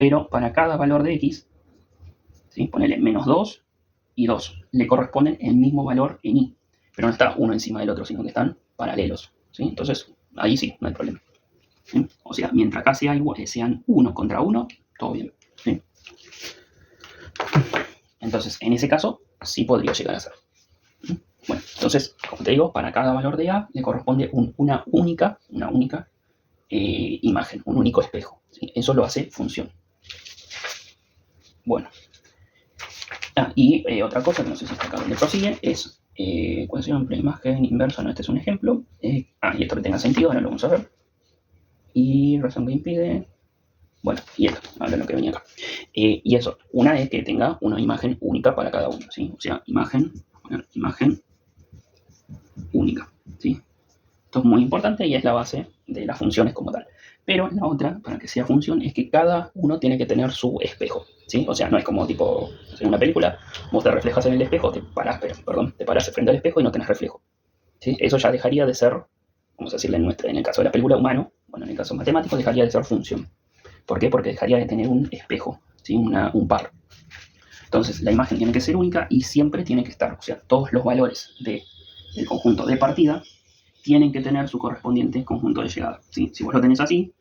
pero para cada valor de x, ¿sí? Ponele menos 2 y 2, le corresponden el mismo valor en y, pero no está uno encima del otro, sino que están paralelos, ¿sí? Entonces, ahí sí, no hay problema, ¿sí? O sea, mientras acá sean 1 contra 1, todo bien, ¿sí? Entonces, en ese caso, sí podría llegar a ser. Bueno, entonces, como te digo, para cada valor de A le corresponde una única imagen, un único espejo, ¿sí? Eso lo hace función. Bueno. Y otra cosa que no sé si está acá donde prosigue es ecuación de imagen inversa. No, este es un ejemplo. Y esto que tenga sentido, ahora lo vamos a ver. Y razón que impide. Bueno, y esto, ahora lo que venía acá. Y eso, una es que tenga una imagen única para cada uno, ¿sí? O sea, imagen única, ¿sí? Esto es muy importante y es la base de las funciones como tal. Pero la otra, para que sea función, es que cada uno tiene que tener su espejo, ¿sí? O sea, no es como tipo, en una película, vos te reflejas en el espejo, te parás frente al espejo y no tenés reflejo, ¿sí? Eso ya dejaría de ser, vamos a decirle en el caso de la película, humano, bueno, en el caso matemático dejaría de ser función. ¿Por qué? Porque dejaría de tener un espejo, ¿sí? Un par. Entonces, la imagen tiene que ser única y siempre tiene que estar, o sea, todos los valores del conjunto de partida tienen que tener su correspondiente conjunto de llegada, ¿sí? Si vos lo tenés así,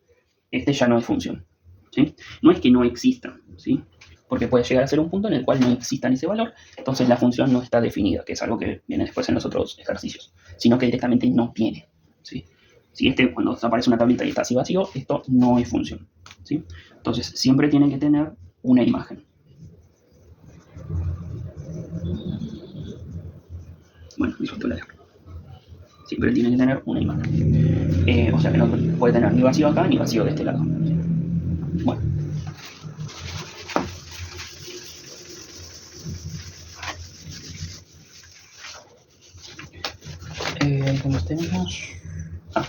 este ya no es función, ¿sí? No es que no exista, ¿sí? Porque puede llegar a ser un punto en el cual no exista ese valor, entonces la función no está definida, que es algo que viene después en los otros ejercicios, sino que directamente no tiene, ¿sí? Si cuando aparece una tablita y está así vacío, esto no es función, ¿sí? Entonces siempre tiene que tener una imagen. Bueno, disfruto la letra. Siempre tiene que tener una imagen. O sea que no puede tener ni vacío acá ni vacío de este lado. Bueno. ¿Qué más tenemos?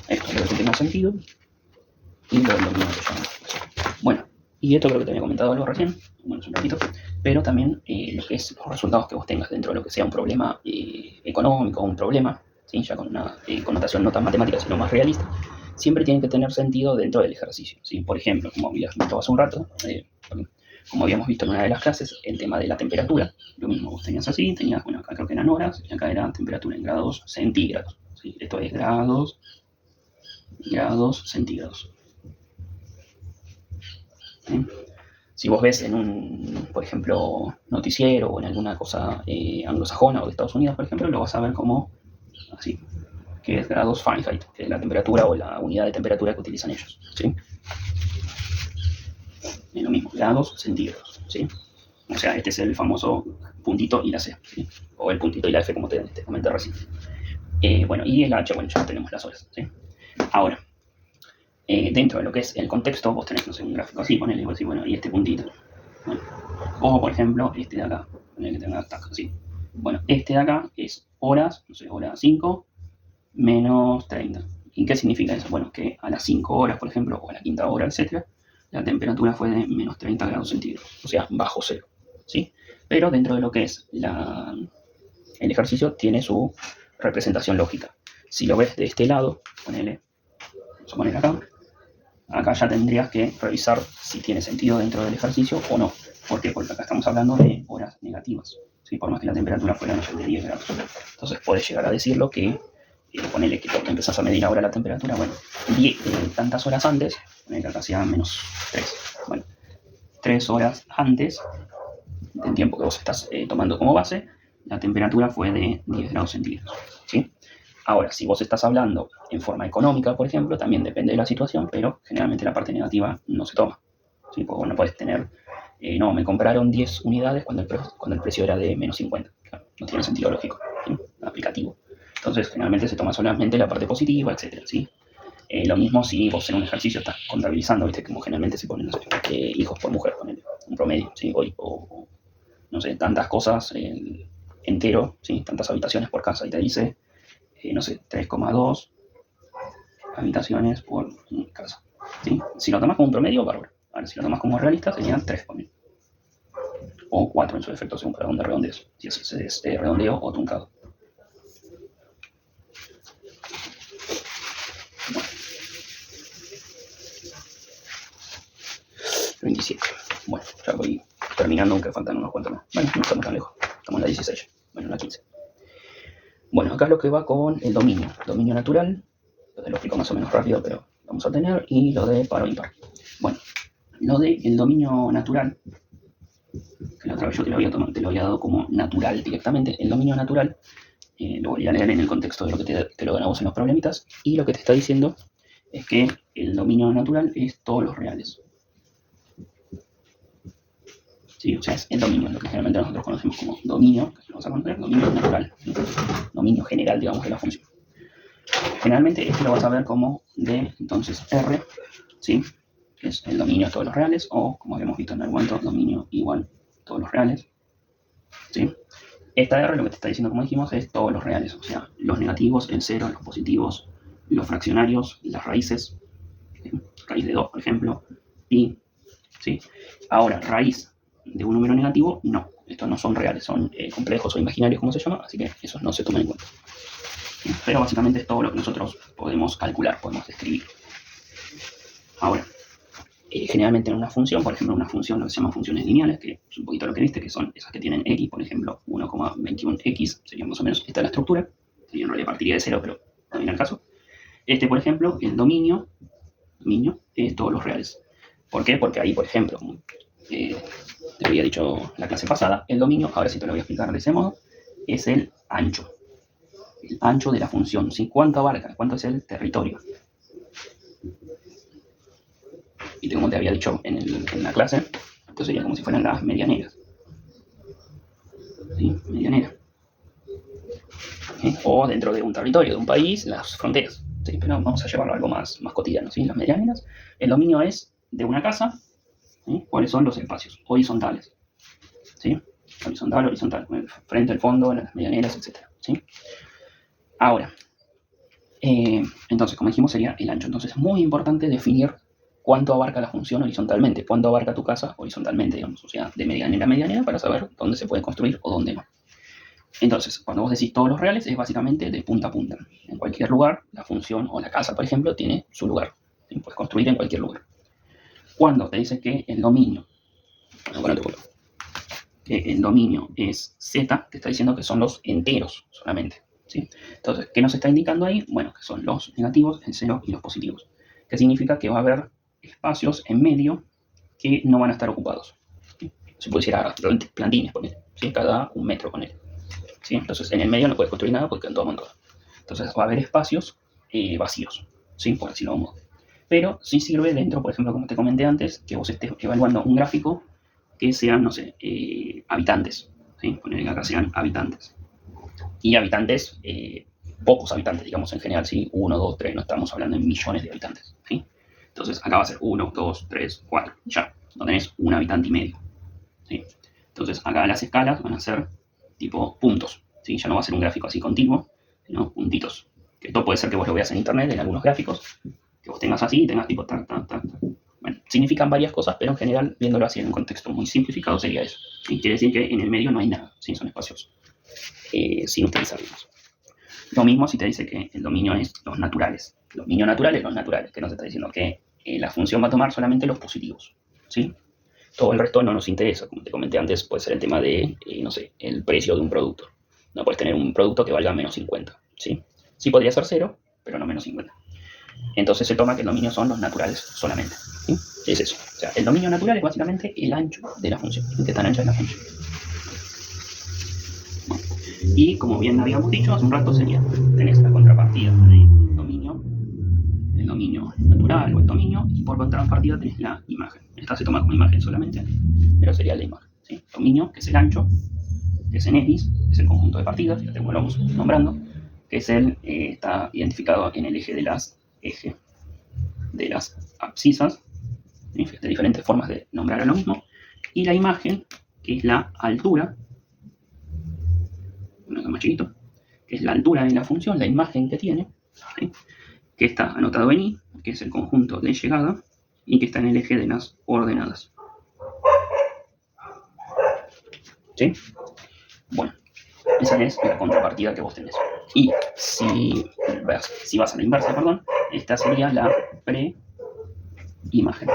Esto creo que tiene sentido. Y lo mismo que ya. Bueno, y esto creo que te había comentado algo recién, bueno, es un ratito, pero también lo que es los resultados que vos tengas dentro de lo que sea un problema económico, un problema, ¿sí? Ya con una connotación no tan matemática, sino más realista, siempre tienen que tener sentido dentro del ejercicio, ¿sí? Por ejemplo, como habías visto hace un rato, como habíamos visto en una de las clases, el tema de la temperatura. Lo mismo, vos tenías así, tenías, bueno, acá creo que eran horas, y acá era temperatura en grados centígrados, ¿sí? Esto es grados centígrados. ¿Sí? Si vos ves en un, por ejemplo, noticiero o en alguna cosa anglosajona o de Estados Unidos, por ejemplo, lo vas a ver como así, que es grados Fahrenheit, que es la temperatura o la unidad de temperatura que utilizan ellos, ¿sí? Es lo mismo, grados centígrados, ¿sí? O sea, este es el famoso puntito y la C, ¿sí? O el puntito y la F, como te comenté recién. Bueno, y el H, bueno, ya tenemos las horas, ¿sí? Ahora, dentro de lo que es el contexto, vos tenés, no sé, un gráfico así, ponele, y bueno, y este puntito. Bueno, o, por ejemplo, este de acá, ponele que tenga tag, así. Bueno, este de acá es horas, no sé, hora 5 menos 30. ¿Y qué significa eso? Bueno, que a las 5 horas, por ejemplo, o a la quinta hora, etc., la temperatura fue de menos 30 grados centígrados, o sea, bajo cero, ¿sí? Pero dentro de lo que es el ejercicio tiene su representación lógica. Si lo ves de este lado, ponele, vamos a poner acá ya tendrías que revisar si tiene sentido dentro del ejercicio o no. ¿Por qué? Porque acá estamos hablando de horas negativas, ¿sí? Por más que la temperatura fuera de 10 grados. Entonces puedes llegar a decirlo que, ponele que cuando empezás a medir ahora la temperatura, bueno, tantas horas antes, ponele que acá sea menos 3, bueno, 3 horas antes del tiempo que vos estás tomando como base, la temperatura fue de 10 grados centígrados, ¿sí? Ahora, si vos estás hablando en forma económica, por ejemplo, también depende de la situación, pero generalmente la parte negativa no se toma, ¿sí? Porque bueno, puedes tener, no, me compraron 10 unidades cuando el precio era de menos 50. Claro, no tiene sentido lógico, ¿sí? Aplicativo. Entonces, generalmente se toma solamente la parte positiva, etcétera, ¿sí? Lo mismo si vos en un ejercicio estás contabilizando, ¿viste? Como generalmente se ponen, no sé, hijos por mujer, ponele, un promedio, ¿sí? O no sé, tantas cosas entero, ¿sí? Tantas habitaciones por casa, y te dice, no sé, 3,2 habitaciones por casa, ¿sí? Si lo tomas como un promedio, bárbaro. Ahora, si lo tomas como realista, serían 3 conmigo. O 4 en su defecto, según para dónde redondees. Si es redondeo o truncado. Bueno. 27. Bueno, ya voy terminando, aunque faltan unos cuantos más. Bueno, no estamos tan lejos, estamos en la 16, bueno, en la 15. Bueno, acá lo que va con el dominio natural, lo explico más o menos rápido, pero vamos a tener, y lo de par o impar. Bueno, lo del dominio natural, que la otra vez yo te lo había dado como natural directamente. El dominio natural lo voy a leer en el contexto de lo que te lo dan a vos en los problemitas, y lo que te está diciendo es que el dominio natural es todos los reales. Sí, o sea, es el dominio, lo que generalmente nosotros conocemos como dominio, que lo vamos a conocer, dominio natural, ¿sí? Dominio general, digamos, de la función. Generalmente esto lo vas a ver como de, entonces, R, ¿sí? Que es el dominio de todos los reales, o, como habíamos visto en el momento, dominio igual todos los reales, ¿sí? Esta R lo que te está diciendo, como dijimos, es todos los reales, o sea, los negativos, el cero, los positivos, los fraccionarios, las raíces, ¿sí? Raíz de 2, por ejemplo, pi, ¿sí? Ahora, raíz de un número negativo, no. Estos no son reales, son complejos o imaginarios, como se llama, así que esos no se toman en cuenta. ¿Sí? Pero básicamente es todo lo que nosotros podemos calcular, podemos describir. Ahora, generalmente en una función, por ejemplo, una función lo que se llama funciones lineales, que es un poquito lo que viste, que son esas que tienen x, por ejemplo, 1,21x, sería más o menos esta la estructura. Sería en realidad partiría de 0, pero no viene al caso. Por ejemplo, el dominio es todos los reales. ¿Por qué? Porque ahí, por ejemplo, como te había dicho la clase pasada, el dominio, ahora sí te lo voy a explicar de ese modo, es el ancho de la función, ¿sí? ¿Cuánto abarca? ¿Cuánto es el territorio? Y como te había dicho en la clase, esto sería como si fueran las medianeras, ¿sí? Medianera. ¿Sí? O dentro de un territorio, de un país, las fronteras, ¿sí? Pero vamos a llevarlo a algo más cotidiano, ¿sí? Las medianeras. El dominio es de una casa, ¿sí? ¿Cuáles son los espacios? Horizontales, ¿sí? Horizontal, frente, al fondo, las medianeras, etc. ¿Sí? Ahora, entonces, como dijimos, sería el ancho. Entonces, es muy importante definir cuánto abarca la función horizontalmente, cuánto abarca tu casa horizontalmente, digamos, o sea, de medianera a medianera, para saber dónde se puede construir o dónde no. Entonces, cuando vos decís todos los reales, es básicamente de punta a punta. En cualquier lugar, la función o la casa, por ejemplo, tiene su lugar. Puedes construir en cualquier lugar. Cuando te dice que el dominio, que el dominio es z, te está diciendo que son los enteros solamente, ¿sí? Entonces, ¿qué nos está indicando ahí? Bueno, que son los negativos, el 0 y los positivos. ¿Qué significa? Que va a haber espacios en medio que no van a estar ocupados, ¿sí? Se puede decir a plantines, ponele, ¿sí? Cada 1 metro, ponele, ¿sí? Entonces, en el medio no puedes construir nada porque quedan todo amontonados. Entonces, va a haber espacios vacíos, ¿sí? Por decirlo de un modo. Pero sí sirve dentro, por ejemplo, como te comenté antes, que vos estés evaluando un gráfico que sean, no sé, habitantes, ¿sí? Poner que acá sean habitantes. Y habitantes, pocos habitantes, digamos, en general, ¿sí? 1, 2, 3, no estamos hablando de millones de habitantes, ¿sí? Entonces, acá va a ser 1, 2, 3, 4, ya, no tenés un habitante y medio, ¿sí? Entonces, acá las escalas van a ser tipo puntos, ¿sí? Ya no va a ser un gráfico así continuo, sino puntitos. Que esto puede ser que vos lo veas en internet, en algunos gráficos, que vos tengas así y tengas tipo tan. Bueno, significan varias cosas, pero en general, viéndolo así en un contexto muy simplificado, sería eso. Y quiere decir que en el medio no hay nada, ¿sí? Son espacios sin utilizar. Lo mismo si te dice que el dominio es los naturales. Dominio natural es los naturales, que nos está diciendo que la función va a tomar solamente los positivos, ¿sí? Todo el resto no nos interesa. Como te comenté antes, puede ser el tema de, no sé, el precio de un producto. No puedes tener un producto que valga menos 50, ¿sí? Sí podría ser 0, pero no menos 50. Entonces se toma que el dominio son los naturales solamente, ¿sí? Es eso. O sea, el dominio natural es básicamente el ancho de la función. ¿Qué tan ancha es la función? Bueno, y como bien habíamos dicho hace un rato, tenés la contrapartida del dominio, el dominio natural o el dominio, y por contrapartida tenés la imagen. Esta se toma como imagen solamente, pero sería la imagen, ¿sí? Dominio, que es el ancho, que es en X, que es el conjunto de partidas, ya te lo vamos nombrando, que es está identificado en el eje de las abscisas, ¿sí? De diferentes formas de nombrar a lo mismo, y la imagen, que es la altura, más chiquito, que es la altura de la función, la imagen que tiene, ¿sí? Que está anotado en I, que es el conjunto de llegada, y que está en el eje de las ordenadas. ¿Sí? Bueno, esa es la contrapartida que vos tenés. Y si vas a la inversa, esta sería la pre-imagen.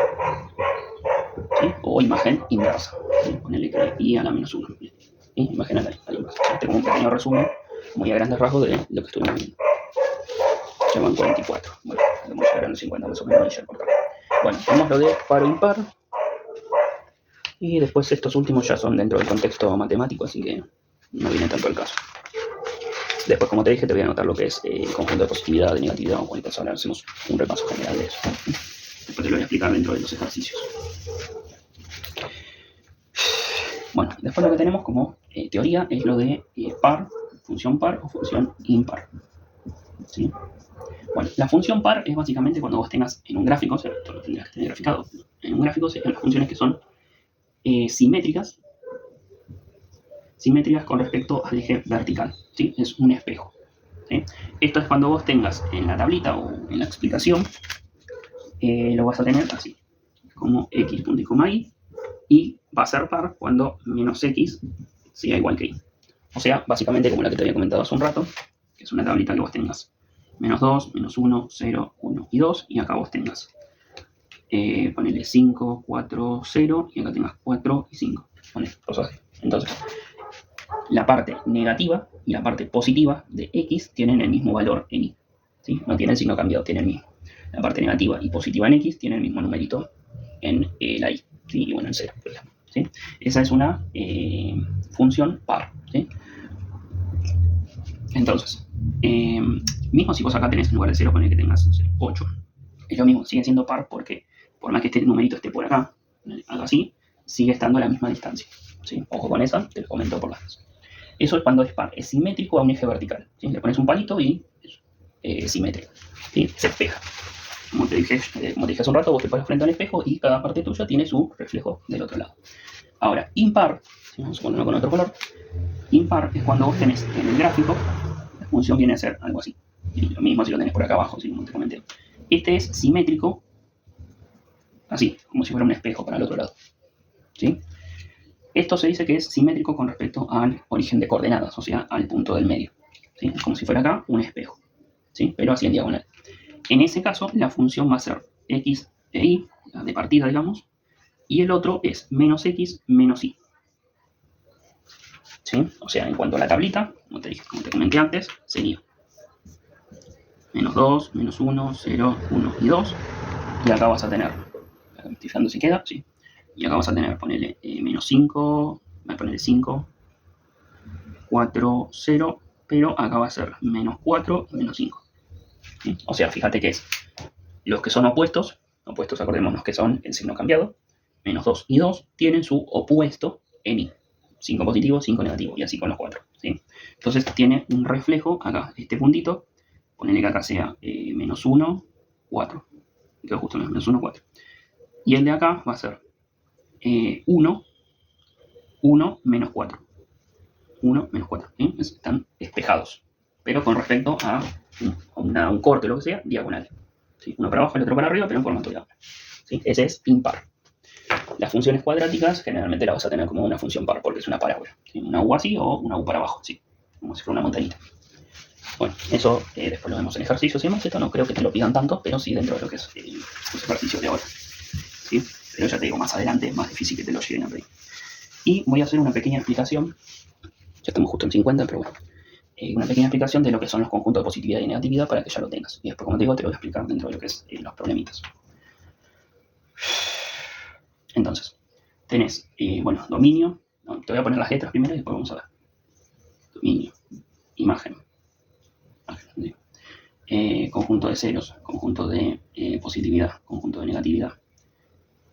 ¿sí? O imagen inversa, ¿sí? Ponele que I a la menos 1. ¿Sí? Imagen a la inversa. Este como un pequeño resumen, muy a grandes rasgos, de lo que estuvimos viendo. Llevan 44. Bueno, vamos a llegar a los 50 más o menos y ya cortar. Bueno, tenemos lo de par o impar. Y después estos últimos ya son dentro del contexto matemático, así que no viene tanto el caso. Después, como te dije, te voy a anotar lo que es el conjunto de positividad, de negatividad, o cualquier cosa. Hacemos un repaso general de eso. Después te lo voy a explicar dentro de los ejercicios. Bueno, después lo que tenemos como teoría es lo de par, función par o función impar. ¿Sí? Bueno, la función par es básicamente cuando vos tengas en un gráfico, o sea, esto lo tendrías que tener graficado, en un gráfico serían las funciones que son simétricas con respecto al eje vertical, ¿sí? Es un espejo, ¿sí? Esto es cuando vos tengas en la tablita o en la explicación, lo vas a tener así, como x punto y coma y va a ser par cuando menos x sea igual que y. O sea, básicamente como la que te había comentado hace un rato, que es una tablita que vos tengas menos 2, menos 1, 0, 1 y 2, y acá vos tengas, ponele 5, 4, 0, y acá tengas 4 y 5. Ponele, cosas así. Entonces, la parte negativa y la parte positiva de x tienen el mismo valor en y. ¿Sí? No tienen signo cambiado, tienen el mismo. La parte negativa y positiva en x tienen el mismo numerito en la y. ¿Sí? Y bueno, en 0. ¿Sí? Esa es una función par. ¿Sí? Entonces, mismo si vos acá tenés en lugar de 0, poner que tengas, no sé, 8. Es lo mismo, sigue siendo par porque por más que este numerito esté por acá, algo así, sigue estando a la misma distancia. ¿Sí? Ojo con esa, te lo comento por las. Eso es cuando es par, es simétrico a un eje vertical. ¿Sí? Le pones un palito y es simétrico. ¿Sí? Se espeja. Como te dije hace un rato, vos te pones frente al espejo y cada parte tuya tiene su reflejo del otro lado. Ahora, impar, si vamos a ponerlo con otro color, impar es cuando vos tenés en el gráfico, la función viene a ser algo así. Y lo mismo si lo tenés por acá abajo, ¿sí? Como te comenté. Este es simétrico, así, como si fuera un espejo para el otro lado. ¿Sí? Esto se dice que es simétrico con respecto al origen de coordenadas, o sea, al punto del medio. ¿Sí? Es como si fuera acá un espejo, ¿sí? Pero así en diagonal. En ese caso, la función va a ser x e y, la de partida, digamos, y el otro es menos x menos y. ¿Sí? O sea, en cuanto a la tablita, como te comenté antes, sería menos 2, menos 1, 0, 1 y 2. Y acá vas a tener, estoy fijando si queda, sí. Y acá vas a tener, ponele menos 5, voy a ponerle 5, 4, 0, pero acá va a ser menos 4 y menos 5. ¿Sí? O sea, fíjate que es los que son opuestos, acordémonos que son el signo cambiado, menos 2 y 2 tienen su opuesto en y. 5 positivo, 5 negativo, y así con los 4. ¿Sí? Entonces tiene un reflejo acá, este puntito, ponele que acá sea menos 1, 4. Quedó justo menos 1, 4. Y el de acá va a ser 1, 1, menos 4. 1, menos 4. ¿Sí? Están espejados, pero con respecto a un corte o lo que sea, diagonal. ¿Sí? Uno para abajo, el otro para arriba, pero en formato diagonal. ¿Sí? Ese es impar. Las funciones cuadráticas generalmente las vas a tener como una función par, porque es una parábola. ¿Sí? Una U así o una U para abajo, ¿sí? Como si fuera una montañita. Bueno, eso después lo vemos en ejercicios y demás. Esto no creo que te lo pidan tanto, pero sí dentro de lo que es los ejercicios de ahora. ¿Sí? Pero ya te digo, más adelante es más difícil que te lo lleguen a pedir. Y voy a hacer una pequeña explicación. Ya estamos justo en 50, pero bueno. Una pequeña explicación de lo que son los conjuntos de positividad y negatividad para que ya lo tengas. Y después, como te digo, te lo voy a explicar dentro de lo que es los problemitas. Entonces, tenés, bueno, dominio. No, te voy a poner las letras primero y después vamos a ver. Dominio, imagen. Conjunto de ceros, conjunto de positividad, conjunto de negatividad,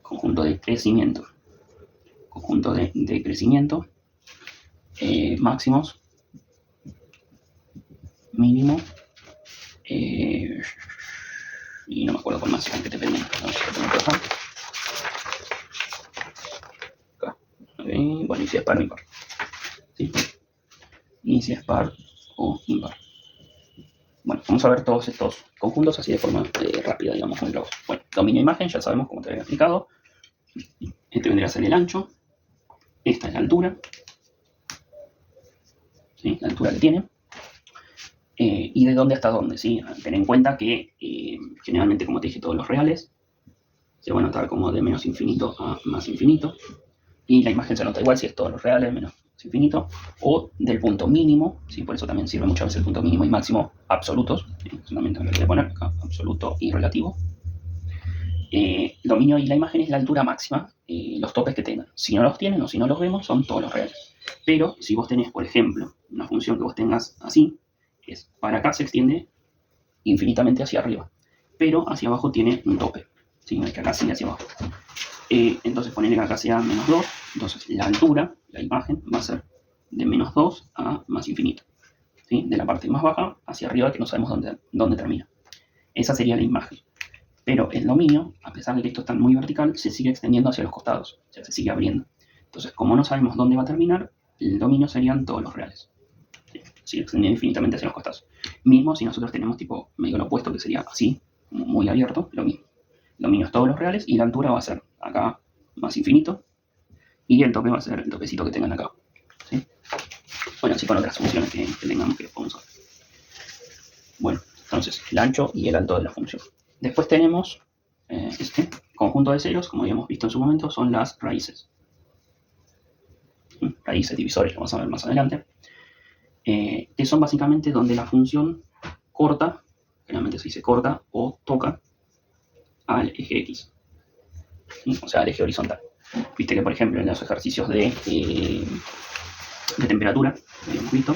conjunto de crecimiento, conjunto de decrecimiento, máximos, mínimo, y no me acuerdo cuál más que te pedí. Bueno, y si es par o impar. ¿Sí? Y si es par o impar. Bueno, vamos a ver todos estos conjuntos así de forma rápida, digamos, muy bravo. Bueno, dominio de imagen, ya sabemos cómo te había explicado. Este vendría a ser el ancho. Esta es la altura. ¿Sí? La altura que tiene. Y de dónde hasta dónde, ¿sí? Ten en cuenta que generalmente, como te dije, todos los reales se va a anotar como de menos infinito a más infinito. Y la imagen se anota igual si es todos los reales menos infinito, o del punto mínimo, ¿sí? Por eso también sirve muchas veces el punto mínimo y máximo absolutos, ¿sí? Solamente lo voy a poner acá, absoluto y relativo. Dominio y la imagen es la altura máxima, los topes que tengan. Si no los tienen o si no los vemos, son todos los reales. Pero si vos tenés, por ejemplo, una función que vos tengas así, es para acá se extiende infinitamente hacia arriba, pero hacia abajo tiene un tope, ¿sí? No es que acá sigue hacia abajo. Entonces ponele que acá sea menos 2, entonces la altura, la imagen, va a ser de menos 2 a más infinito, ¿sí? De la parte más baja hacia arriba que no sabemos dónde termina. Esa sería la imagen. Pero el dominio, a pesar de que esto está muy vertical, se sigue extendiendo hacia los costados, o sea, se sigue abriendo. Entonces, como no sabemos dónde va a terminar, el dominio serían todos los reales. ¿Sí? Sigue extendiendo infinitamente hacia los costados. Mismo si nosotros tenemos tipo medio lo opuesto, que sería así, muy abierto, lo mismo. El dominio es todos los reales y la altura va a ser acá más infinito y el tope va a ser el topecito que tengan acá. ¿Sí? Bueno, así con otras funciones que tengamos que vamos a ver. Bueno, entonces el ancho y el alto de la función. Después tenemos este conjunto de ceros, como habíamos visto en su momento, son las raíces. Raíces, divisores, lo vamos a ver más adelante. Que son básicamente donde la función corta, generalmente se dice corta o toca al eje X, ¿sí? O sea, al eje horizontal. Viste que, por ejemplo, en los ejercicios de temperatura, habíamos visto,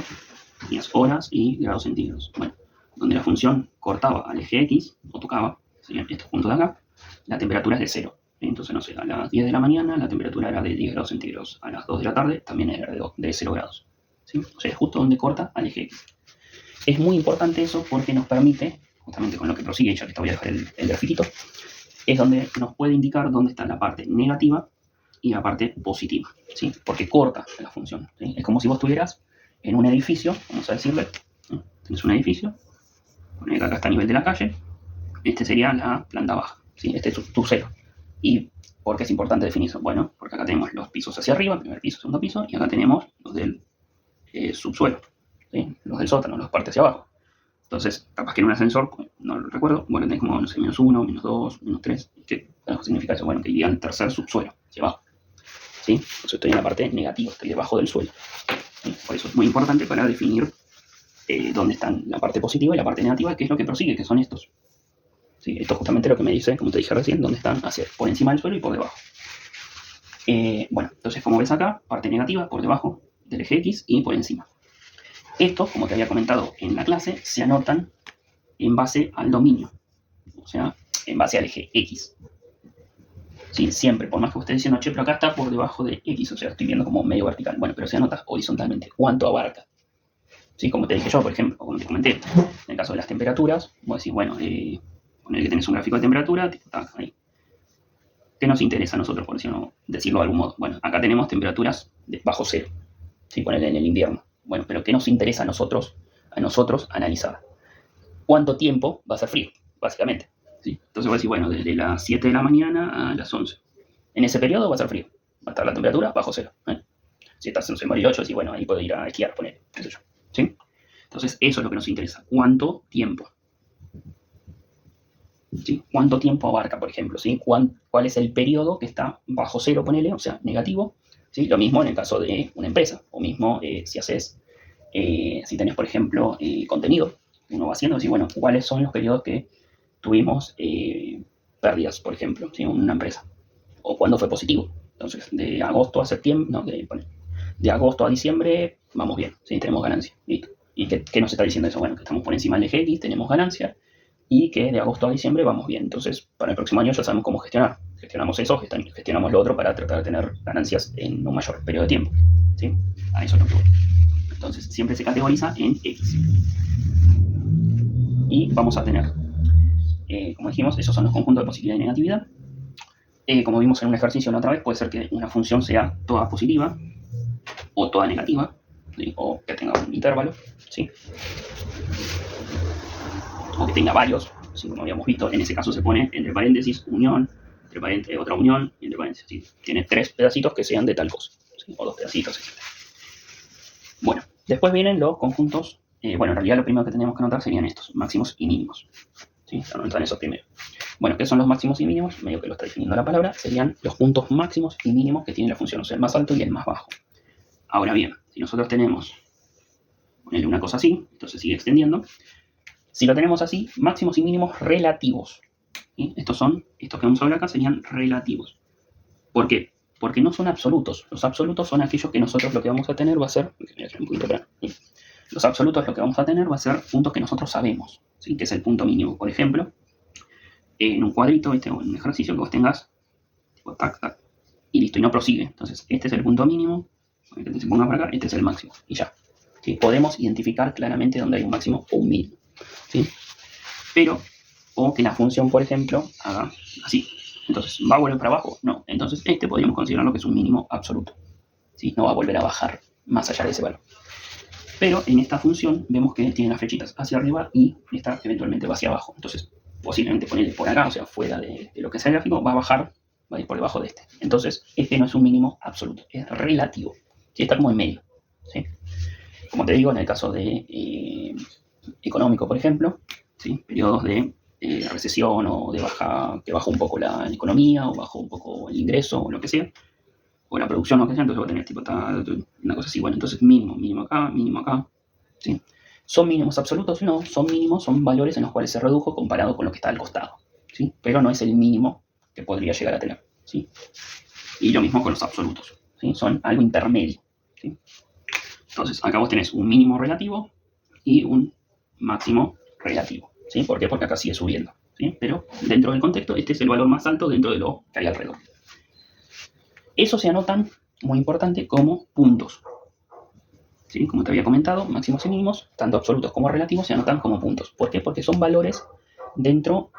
tenías horas y grados centígrados. Bueno, donde la función cortaba al eje X, o tocaba, serían estos puntos de acá, la temperatura es de 0. Entonces, no sé, a las 10 de la mañana la temperatura era de 10 grados centígrados, a las 2 de la tarde también era de 0 grados. ¿Sí? O sea, es justo donde corta al eje X. Es muy importante eso porque nos permite, justamente con lo que prosigue, ya que te voy a dejar el grafiquito, es donde nos puede indicar dónde está la parte negativa y la parte positiva, ¿sí? Porque corta la función, ¿sí? Es como si vos estuvieras en un edificio, vamos a decirle, ¿sí? Tienes un edificio, ponele que acá está a nivel de la calle, este sería la planta baja, ¿sí? Este es tu cero. ¿Y por qué es importante definir eso? Bueno, porque acá tenemos los pisos hacia arriba, primer piso, segundo piso, y acá tenemos los del subsuelo, ¿sí? Los del sótano, los partes hacia abajo. Entonces, capaz que en un ascensor, no lo recuerdo, bueno, tenés como, no sé, menos 1, menos 2, menos 3. ¿Qué significa eso? Bueno, que iría al tercer subsuelo, hacia abajo. ¿Sí? Entonces estoy en la parte negativa, estoy debajo del suelo. ¿Sí? Por eso es muy importante para definir dónde están la parte positiva y la parte negativa, que es lo que prosigue, que son estos. ¿Sí? Esto es justamente lo que me dice, como te dije recién, dónde están por encima del suelo y por debajo. Bueno, entonces como ves acá, parte negativa por debajo del eje X y por encima. Estos, como te había comentado en la clase, se anotan en base al dominio, o sea, en base al eje X. ¿Sí? Siempre, por más que usted diciendo, che, pero acá está por debajo de X, o sea, estoy viendo como medio vertical. Bueno, pero se anota horizontalmente. ¿Cuánto abarca? ¿Sí? Como te dije yo, por ejemplo, como te comenté, en el caso de las temperaturas, vos decís, bueno, poner que tenés un gráfico de temperatura, está ahí. ¿Qué nos interesa a nosotros, por decirlo de algún modo? Bueno, acá tenemos temperaturas bajo cero, ¿sí? Ponerle en el invierno. Bueno, pero ¿qué nos interesa a nosotros analizar? ¿Cuánto tiempo va a ser frío, básicamente? ¿Sí? Entonces voy a decir, bueno, desde las 7 de la mañana a las 11. En ese periodo va a ser frío. Va a estar la temperatura bajo cero. Si estás en Bariloche, decís, bueno, ahí puedo ir a esquiar, poner, qué sé yo. ¿Sí? Entonces eso es lo que nos interesa. ¿Cuánto tiempo? ¿Sí? ¿Cuánto tiempo abarca, por ejemplo? ¿Sí? ¿Cuál es el periodo que está bajo cero, ponele, o sea, negativo? ¿Sí? Lo mismo en el caso de una empresa. O mismo si haces, si tenés, por ejemplo, contenido. Uno va haciendo, decir, bueno, ¿cuáles son los periodos que tuvimos pérdidas, por ejemplo, ¿sí? En una empresa? O cuándo fue positivo. Entonces, de agosto a septiembre, no, de agosto a diciembre, vamos bien, ¿sí? Tenemos ganancia. ¿Listo? ¿Y qué nos está diciendo eso? Bueno, que estamos por encima del eje X, tenemos ganancia, y que de agosto a diciembre vamos bien. Entonces, para el próximo año ya sabemos cómo gestionar. Gestionamos eso, gestionamos lo otro para tratar de tener ganancias en un mayor periodo de tiempo. ¿Sí? A eso es lo que voy. Entonces, siempre se categoriza en X. Y vamos a tener, como dijimos, esos son los conjuntos de positividad y negatividad. Como vimos en un ejercicio la otra vez, puede ser que una función sea toda positiva o toda negativa, ¿sí? O que tenga un intervalo, ¿sí? O que tenga varios, ¿sí? Como habíamos visto, en ese caso se pone entre paréntesis unión, entre paréntesis otra unión y entre paréntesis, ¿sí? Tiene 3 pedacitos que sean de tal cosa, ¿sí? O 2 pedacitos, etc. Bueno, después vienen los conjuntos, bueno, en realidad lo primero que tenemos que anotar serían estos, máximos y mínimos, ¿sí? Anotan esos primero. Bueno, ¿qué son los máximos y mínimos? Medio que lo está definiendo la palabra. Serían los puntos máximos y mínimos que tiene la función, o sea, el más alto y el más bajo. Ahora bien, si nosotros tenemos, ponerle una cosa así, esto se sigue extendiendo. Si lo tenemos así, máximos y mínimos relativos. ¿Sí? Estos que vamos a ver acá serían relativos. ¿Por qué? Porque no son absolutos. Los absolutos son aquellos que nosotros lo que vamos a tener va a ser, un poquito para, ¿sí? Los absolutos lo que vamos a tener va a ser puntos que nosotros sabemos, ¿sí? Que es el punto mínimo. Por ejemplo, en un cuadrito, un ejercicio que vos tengas, tipo tac, tac, y listo, y no prosigue. Entonces, este es el punto mínimo, que se ponga por acá, este es el máximo, y ya. ¿Sí? Podemos identificar claramente dónde hay un máximo o un mínimo. ¿Sí? Pero, o que la función, por ejemplo, haga así. Entonces, ¿va a volver para abajo? No. Entonces, este podríamos considerarlo que es un mínimo absoluto. ¿Sí? No va a volver a bajar más allá de ese valor. Pero en esta función vemos que tiene las flechitas hacia arriba y esta eventualmente va hacia abajo. Entonces, posiblemente ponerle por acá, o sea, fuera de lo que sea el gráfico, va a bajar, va a ir por debajo de este. Entonces, este no es un mínimo absoluto, es relativo. ¿Sí? Está como en medio. ¿Sí? Como te digo, en el caso de económico, por ejemplo, ¿sí? Periodos de recesión o de que baja un poco la economía o baja un poco el ingreso o lo que sea, o la producción o lo que sea, entonces va a tener tipo una cosa así. Bueno, entonces mínimo acá, ¿sí? ¿Son mínimos absolutos? No, son mínimos, son valores en los cuales se redujo comparado con lo que está al costado, ¿sí? Pero no es el mínimo que podría llegar a tener, ¿sí? Y lo mismo con los absolutos, ¿sí? Son algo intermedio, ¿sí? Entonces, acá vos tenés un mínimo relativo y un máximo relativo, ¿sí? ¿Por qué? Porque acá sigue subiendo, ¿sí? Pero dentro del contexto, este es el valor más alto dentro de lo que hay alrededor. Eso se anotan, muy importante, como puntos. ¿Sí? Como te había comentado, máximos y mínimos, tanto absolutos como relativos, se anotan como puntos. ¿Por qué? Porque son valores dentro